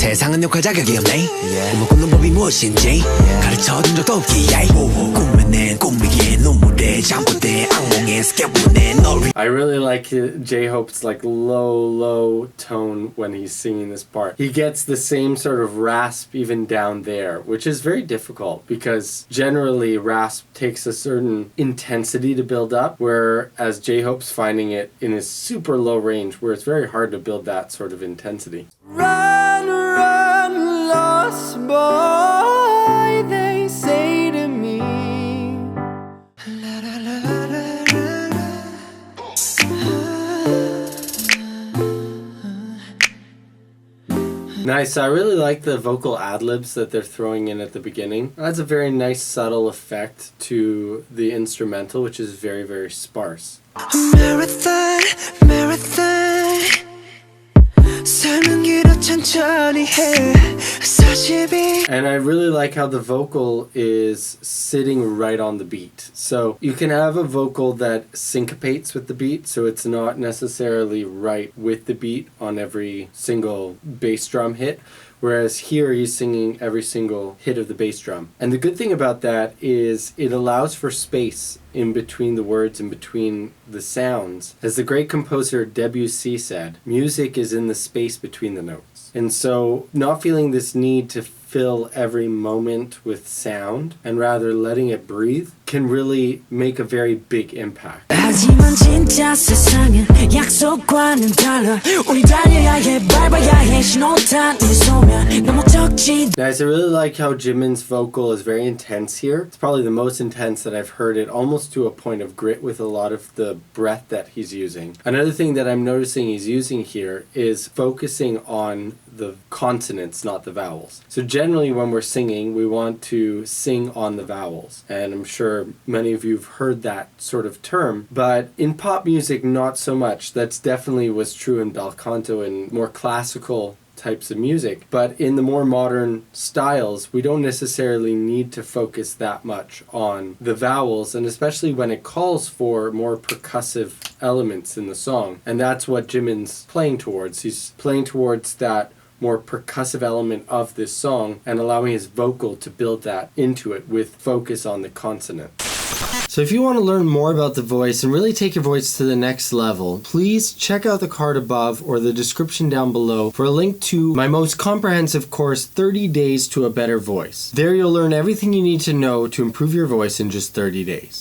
세상은 욕할 자격이 없네 꿈을 꾸는 법이 무엇인지 가르쳐준 적도 없기에 꿈은 내 꿈이기에 눈물에 잠꼬대 악몽에 스케보내 널 I really like J-Hope's like low tone when he's singing this part. He gets the same sort of rasp even down there, which is very difficult because generally rasp takes a certain intensity to build up, whereas J-Hope's finding it in his super low range where it's very hard to build that sort of intensity. Run, run, lost boy, they say to me. Nice. I really like the vocal ad-libs that they're throwing in at the beginning. That's a very nice subtle effect to the instrumental, which is very, very sparse. Marathon, marathon. 삶은 길어 천천히 해. 42. And I really like how the vocal is sitting right on the beat. So you can have a vocal that syncopates with the beat, so it's not necessarily right with the beat on every single bass drum hit. Whereas here he's singing every single hit of the bass drum. And the good thing about that is it allows for space in between the words and between the sounds. As the great composer Debussy said, music is in the space between the notes. And so not feeling this need to fill every moment with sound and rather letting it breathe can really make a very big impact. 하지만 진짜 세상은 약속과는 달라 우리 달려야 해 밟아야 해 신호탄 네 소면 너무 적지. Guys, I really like how Jimin's vocal is very intense here. It's probably the most intense that I've heard it, almost to a point of grit with a lot of the breath that he's using. Another thing that I'm noticing he's using here is focusing on the consonants, not the vowels. So generally when we're singing, we want to sing on the vowels. And I'm sure many of you have heard that sort of term, but in pop music, not so much. That's definitely was true in bel canto and more classical types of music. But in the more modern styles, we don't necessarily need to focus that much on the vowels, and especially when it calls for more percussive elements in the song. And that's what Jimin's playing towards. He's playing towards that more percussive element of this song and allowing his vocal to build that into it with focus on the consonant. So if you want to learn more about the voice and really take your voice to the next level, please check out the card above or the description down below for a link to my most comprehensive course, 30 Days to a Better Voice. There you'll learn everything you need to know to improve your voice in just 30 days.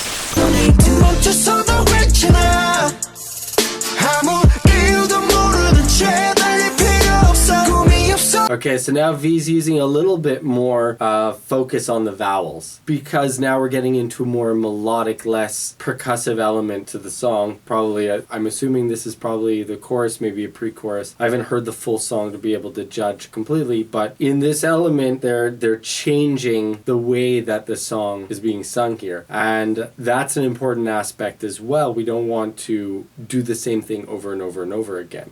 Okay, so now V's using a little bit more focus on the vowels because now we're getting into a more melodic, less percussive element to the song. Probably, I'm assuming this is probably the chorus, maybe a pre-chorus. I haven't heard the full song to be able to judge completely, but in this element, they're changing the way that the song is being sung here. And that's an important aspect as well. We don't want to do the same thing over and over and over again.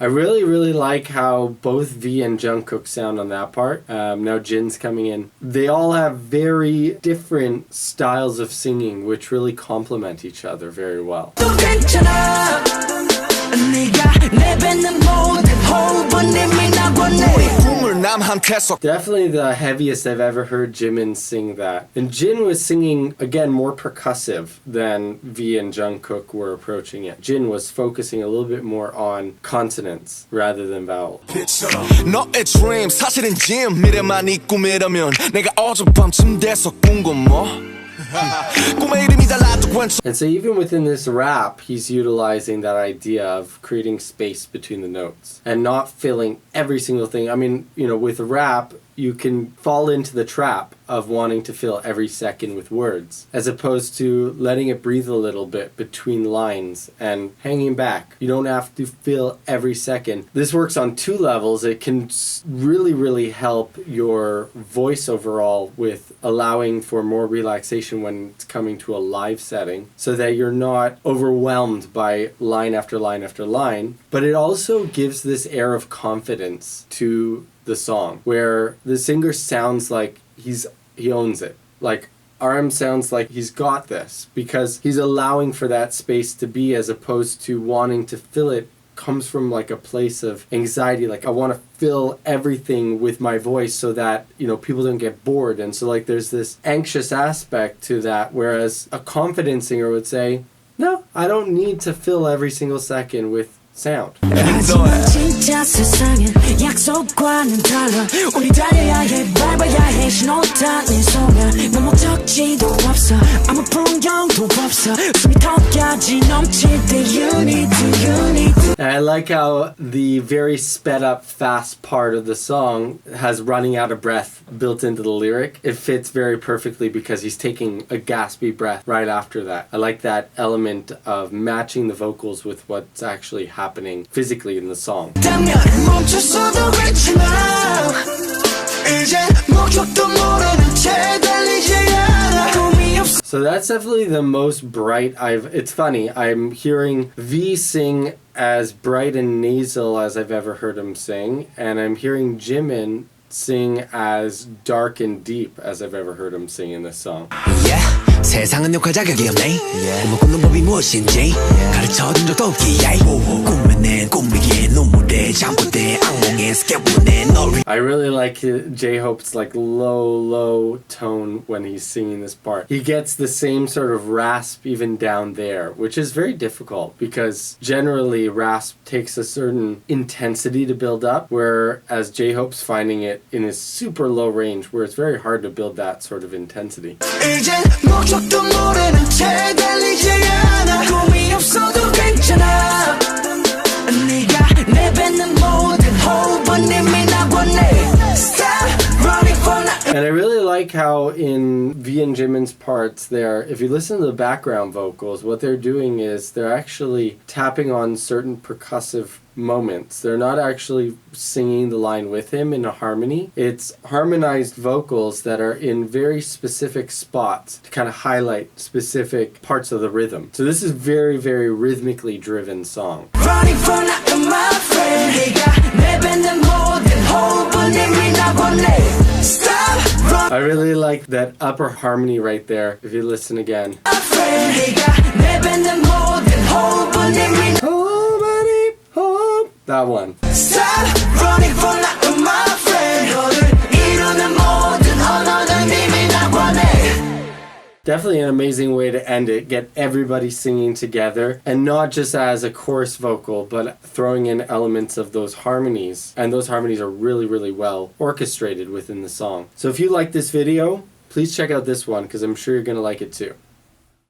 I really like how both V and Jungkook sound on that part. Now Jin's coming in. They all have very different styles of singing which really complement each other very well. Definitely the heaviest I've ever heard Jimin sing that. And Jin was singing, again, more percussive than V and Jungkook were approaching it. Jin was focusing a little bit more on consonants rather than vowels. 너의 dream 사실은 짐 미래만이 꿈이라면 내가 어젯밤쯤 돼서 꾼 건 뭐? And so even within this rap, he's utilizing that idea of creating space between the notes and not filling every single thing. I mean, you know, with rap, you can fall into the trap of wanting to fill every second with words, as opposed to letting it breathe a little bit between lines and hanging back. You don't have to fill every second. This works on two levels. It can really help your voice overall with allowing for more relaxation when it's coming to a live setting, so that you're not overwhelmed by line after line after line. But it also gives this air of confidence to the song, where the singer sounds like he owns it. Like, RM sounds like he's got this because he's allowing for that space to be, as opposed to wanting to fill it. Comes from like a place of anxiety, like I want to fill everything with my voice so that, you know, people don't get bored. And so like there's this anxious aspect to that, whereas a confident singer would say, no, I don't need to fill every single second with sound. 하지만 진짜 세상엔 약속과는 달라 우리 달려야 해 밟아야 해 신호 따윈 소면 너무 적지도 없어 아무 풍경도 없어 숨이 턱까지 넘칠 때 you need to And I like how the very sped up fast part of the song has running out of breath built into the lyric. It fits very perfectly because he's taking a gaspy breath right after that. I like that element of matching the vocals with what's actually happening physically in the song. So that's definitely the most bright it's funny, I'm hearing V sing as bright and nasal as I've ever heard him sing, and I'm hearing Jimin sing as dark and deep as I've ever heard him sing in this song. Yeah. 세상은 욕할 자격이 없네 꿈을 꾸는 법이 무엇인지 가르쳐준 적도 없기에 꿈은 내 꿈이기에 눈물에 잠꼬대 악몽에 스케보내 너를 I really like J-Hope's like low tone when he's singing this part. He gets the same sort of rasp even down there, which is very difficult because generally rasp takes a certain intensity to build up, whereas J-Hope's finding it in his super low range where it's very hard to build that sort of intensity. 목적도 모르는 채 달리지 않아 꿈이 없어도 괜찮아 네가 내뱉는 모든 호흡은 이미 나보내 Stop running for now. And I really like how in V and Jimin's parts there, if you listen to the background vocals, what they're doing is they're actually tapping on certain percussive moments. They're not actually singing the line with him in a harmony. It's harmonized vocals that are in very specific spots to kind of highlight specific parts of the rhythm. So this is very, very rhythmically driven song. Running for now, my friend. 네가 내뱉는 모든 호흡은 이미 나보내 Stop running. I really like that upper harmony right there, if you listen again. My friend. 네가 내뱉는 모든 호흡은 이미 That one. Stop running for now, my friend. 너를 이루는 모든 언어는 이미 나보내 Definitely an amazing way to end it. Get everybody singing together, and not just as a chorus vocal, but throwing in elements of those harmonies. And those harmonies are really, really well orchestrated within the song. So if you like this video, please check out this one because I'm sure you're going to like it too.